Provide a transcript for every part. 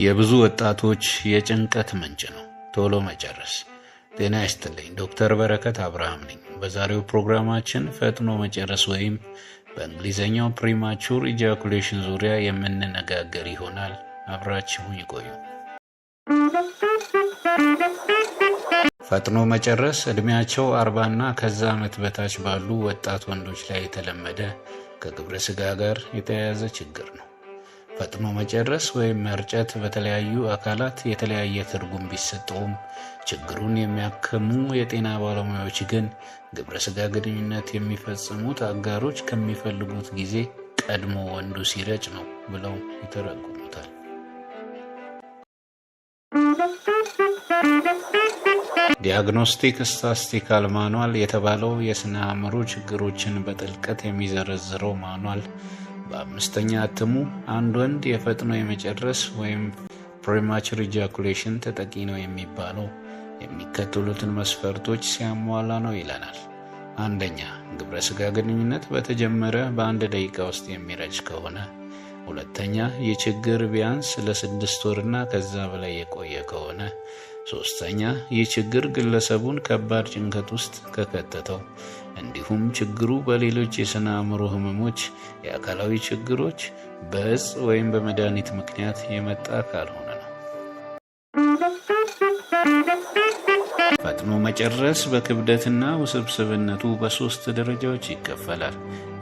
የብዙ ወጣቶች የጭንቀት ምንጭ ነው ቶሎ መጨረስ። ጤና ይስጥልኝ፣ ዶክተር በረከት አብርሃም ነኝ። በዛሬው ፕሮግራማችን ፈጥኖ መጨረስ ወይም በእንግሊዘኛው ፕሪማቹር ኢጃኩሌሽን ዙሪያ የምንነጋገር ይሆናል። አብራችሁን ይቆዩ። ፈጥኖ መጨረስ እድሜያቸው 40 እና ከዛ ዓመት በታች ባሉ ወጣት ወንዶች ላይ የተለመደ ከግብረ ስጋ ጋር የተያያዘ ችግር ነው። ፈጥኖ መጨረስ ወይም መርጨት በተለያዩ አካላት የተለያየ ትርጉም ቢሰጠውም ችግሩን የሚያክሙ የጤና ባለሙያዎች ግን ግብረ ስጋ ግንኙነት የሚፈጽሙት አጋሮች ከሚፈልጉት ጊዜ ቀድሞ ወንዱ ሲረጭ ነው ብለው ይተረጉሙታል። ዲያግኖስቲክ ስታቲስቲካል ማኑዋል የተባለው የስነ አእምሮ ችግሮችን በጥልቀት የሚዘረዝረው ማኑዋል በአምስተኛ እትሙ አንድ ወንድ የፈጥኖ የመጨረስ ወይም ፕሪማቹር ኢጃኩሌሽን ተጠቂ ነው የሚባለው የሚከተሉትን መስፈርቶች ሲያሟላ ነው ይለናል። አንደኛ፣ ግብረ ስጋ ግንኙነት በተጀመረ በአንድ ደቂቃ ውስጥ የሚረጭ ከሆነ። ሁለተኛ፣ ይህ ችግር ቢያንስ ለ6 ወርና ከዛ በላይ የቆየ ከሆነ። ሶስተኛ፣ ይህ ችግር ግለሰቡን ከባድ ጭንቀት ውስጥ ከከተተው፣ እንዲሁም ችግሩ በሌሎች የስነ አእምሮ ህመሞች፣ የአካላዊ ችግሮች፣ በእጽ ወይም በመድኃኒት ምክንያት የመጣ ካልሆነ ነው። ፈጥኖ መጨረስ በክብደትና ውስብስብነቱ በ3 ደረጃዎች ይከፈላል።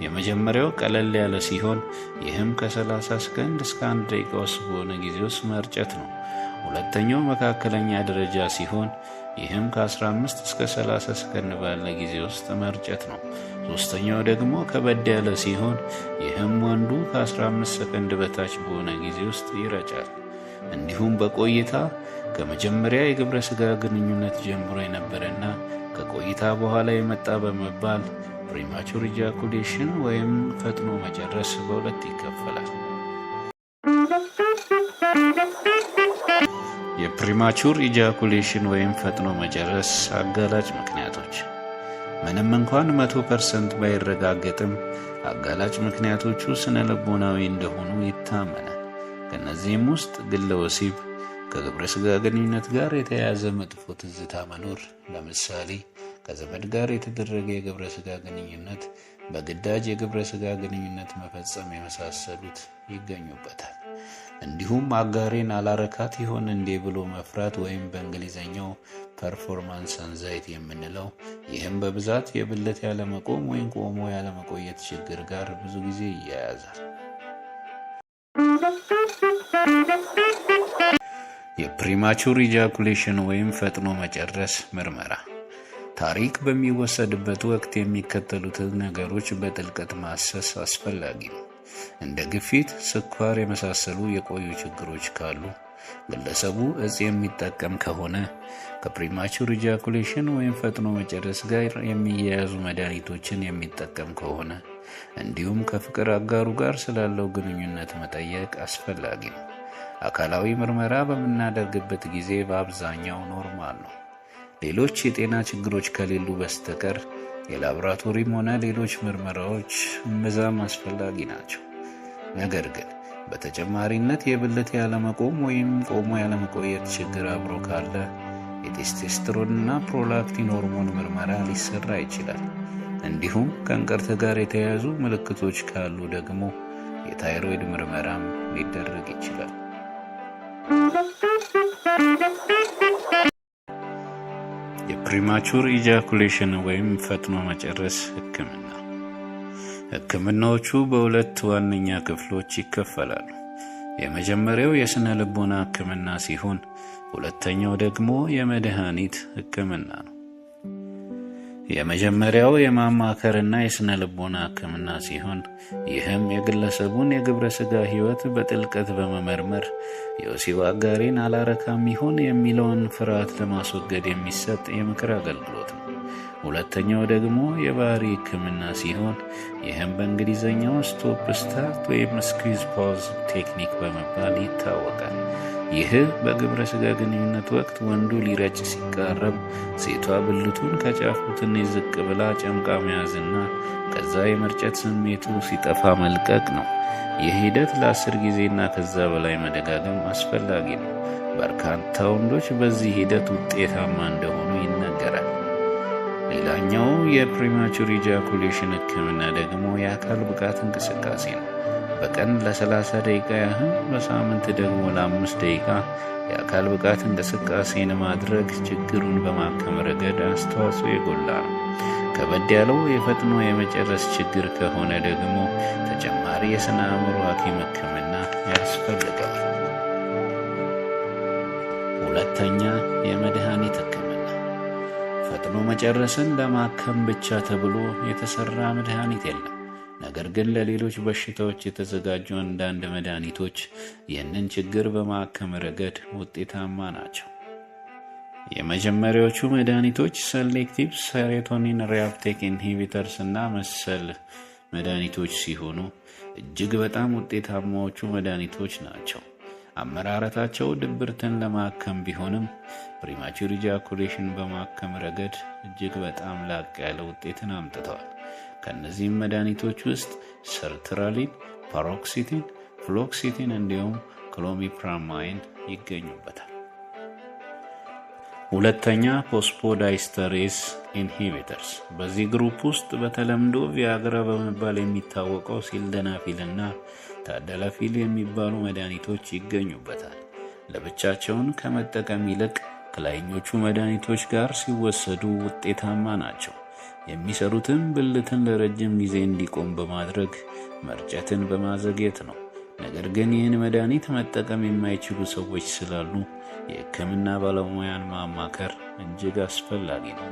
የመጀመሪያው ቀለል ያለ ሲሆን ይህም ከ30 ሰከንድ እስከ 1 ደቂቃ ውስጥ በሆነ ጊዜ ውስጥ መርጨት ነው። ሁለተኛው መካከለኛ ደረጃ ሲሆን ይህም ከ15 እስከ 30 ሰከንድ ባለ ጊዜ ውስጥ መርጨት ነው። ሶስተኛው ደግሞ ከበድ ያለ ሲሆን ይህም ወንዱ ከ15 ሰከንድ በታች በሆነ ጊዜ ውስጥ ይረጫል። እንዲሁም በቆይታ ከመጀመሪያ የግብረ ስጋ ግንኙነት ጀምሮ የነበረና ከቆይታ በኋላ የመጣ በመባል ፕሪማቹር ኢጃኩሌሽን ወይም ፈጥኖ መጨረስ በሁለት ይከፈላል። የፕሪማቹር ኢጃኩሌሽን ወይም ፈጥኖ መጨረስ አጋላጭ ምክንያቶች። ምንም እንኳን 100% ባይረጋገጥም አጋላጭ ምክንያቶቹ ስነ ልቦናዊ እንደሆኑ ይታመናል። ከነዚህም ውስጥ ግለ ወሲብ፣ ከግብረ ስጋ ግንኙነት ጋር የተያያዘ መጥፎ ትዝታ መኖር፣ ለምሳሌ ከዘመድ ጋር የተደረገ የግብረ ስጋ ግንኙነት፣ በግዳጅ የግብረ ስጋ ግንኙነት መፈጸም የመሳሰሉት ይገኙበታል። እንዲሁም አጋሬን አላረካት ይሆን እንዴ ብሎ መፍራት ወይም በእንግሊዘኛው ፐርፎርማንስ አንዛይቲ የምንለው፣ ይህም በብዛት የብልት ያለመቆም ወይም ቆሞ ያለመቆየት ችግር ጋር ብዙ ጊዜ ይያያዛል። የፕሪማቹር ኢጃኩሌሽን ወይም ፈጥኖ መጨረስ ምርመራ። ታሪክ በሚወሰድበት ወቅት የሚከተሉትን ነገሮች በጥልቀት ማሰስ አስፈላጊ ነው። እንደ ግፊት፣ ስኳር የመሳሰሉ የቆዩ ችግሮች ካሉ፣ ግለሰቡ እጽ የሚጠቀም ከሆነ፣ ከፕሪማቹር ኢጃኩሌሽን ወይም ፈጥኖ መጨረስ ጋር የሚያያዙ መድኃኒቶችን የሚጠቀም ከሆነ፣ እንዲሁም ከፍቅር አጋሩ ጋር ስላለው ግንኙነት መጠየቅ አስፈላጊ ነው። አካላዊ ምርመራ በምናደርግበት ጊዜ በአብዛኛው ኖርማል ነው። ሌሎች የጤና ችግሮች ከሌሉ በስተቀር የላቦራቶሪም ሆነ ሌሎች ምርመራዎች እምብዛም አስፈላጊ ናቸው። ነገር ግን በተጨማሪነት የብልት ያለመቆም ወይም ቆሞ ያለመቆየት ችግር አብሮ ካለ የቴስቴስትሮን እና ፕሮላክቲን ሆርሞን ምርመራ ሊሰራ ይችላል። እንዲሁም ከእንቅርት ጋር የተያያዙ ምልክቶች ካሉ ደግሞ የታይሮይድ ምርመራም ሊደረግ ይችላል። የፕሪማቹር ኢጃኩሌሽን ወይም ፈጥኖ መጨረስ ህክምና። ህክምናዎቹ በሁለት ዋነኛ ክፍሎች ይከፈላሉ። የመጀመሪያው የስነ ልቦና ህክምና ሲሆን ሁለተኛው ደግሞ የመድኃኒት ህክምና ነው። የመጀመሪያው የማማከርና የስነ ልቦና ህክምና ሲሆን ይህም የግለሰቡን የግብረ ስጋ ህይወት በጥልቀት በመመርመር የወሲብ አጋሬን አላረካም ይሆን የሚለውን ፍርሃት ለማስወገድ የሚሰጥ የምክር አገልግሎት ነው። ሁለተኛው ደግሞ የባህሪ ህክምና ሲሆን ይህም በእንግሊዘኛው ስቶፕ ስታርት ወይም ስኩዊዝ ፖዝ ቴክኒክ በመባል ይታወቃል። ይህ በግብረ ስጋ ግንኙነት ወቅት ወንዱ ሊረጭ ሲቃረብ ሴቷ ብልቱን ከጫፉ ትንሽ ዝቅ ብላ ጨምቃ መያዝና ከዛ የመርጨት ስሜቱ ሲጠፋ መልቀቅ ነው። ይህ ሂደት ለ10 ጊዜና ከዛ በላይ መደጋገም አስፈላጊ ነው። በርካታ ወንዶች በዚህ ሂደት ውጤታማ እንደሆኑ ይነገራል። ሌላኛው የፕሪማቹር ኢጃኩሌሽን ሕክምና ደግሞ የአካል ብቃት እንቅስቃሴ ነው። በቀን ለ30 ደቂቃ ያህል፣ በሳምንት ደግሞ ለ5 ደቂቃ የአካል ብቃት እንቅስቃሴን ማድረግ ችግሩን በማከም ረገድ አስተዋጽኦ የጎላ ነው። ከበድ ያለው የፈጥኖ የመጨረስ ችግር ከሆነ ደግሞ ተጨማሪ የስነ አእምሮ ሐኪም ሕክምና ያስፈልገዋል። ሁለተኛ፣ የመድኃኒት ሕክምና። ፈጥኖ መጨረስን ለማከም ብቻ ተብሎ የተሰራ መድኃኒት የለም። ነገር ግን ለሌሎች በሽታዎች የተዘጋጁ አንዳንድ መድኃኒቶች ይህንን ችግር በማከም ረገድ ውጤታማ ናቸው። የመጀመሪያዎቹ መድኃኒቶች ሴሌክቲቭ ሴሮቶኒን ሪአፕቴክ ኢንሂቢተርስ እና መሰል መድኃኒቶች ሲሆኑ እጅግ በጣም ውጤታማዎቹ መድኃኒቶች ናቸው። አመራረታቸው ድብርትን ለማከም ቢሆንም ፕሪማቹር ኢጃኩሌሽን በማከም ረገድ እጅግ በጣም ላቅ ያለ ውጤትን አምጥተዋል። ከነዚህም መድኃኒቶች ውስጥ ሰርትራሊን፣ ፓሮክሲቲን፣ ፍሎክሲቲን እንዲሁም ክሎሚፕራማይን ይገኙበታል። ሁለተኛ፣ ፎስፎዳይስተሬዝ ኢንሂቢተርስ። በዚህ ግሩፕ ውስጥ በተለምዶ ቪያግራ በመባል የሚታወቀው ሲልደናፊል እና ታደላፊል የሚባሉ መድኃኒቶች ይገኙበታል። ለብቻቸውን ከመጠቀም ይልቅ ከላይኞቹ መድኃኒቶች ጋር ሲወሰዱ ውጤታማ ናቸው። የሚሰሩትም ብልትን ለረጅም ጊዜ እንዲቆም በማድረግ መርጨትን በማዘግየት ነው። ነገር ግን ይህን መድኃኒት መጠቀም የማይችሉ ሰዎች ስላሉ የሕክምና ባለሙያን ማማከር እጅግ አስፈላጊ ነው።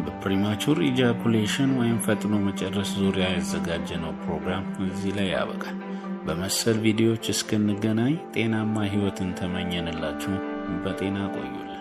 በፕሪማቹር ኢጃኩሌሽን ወይም ፈጥኖ መጨረስ ዙሪያ ያዘጋጀነው ፕሮግራም እዚህ ላይ ያበቃል። በመሰል ቪዲዮዎች እስክንገናኝ ጤናማ ሕይወትን ተመኘንላችሁ። በጤና ቆዩልን።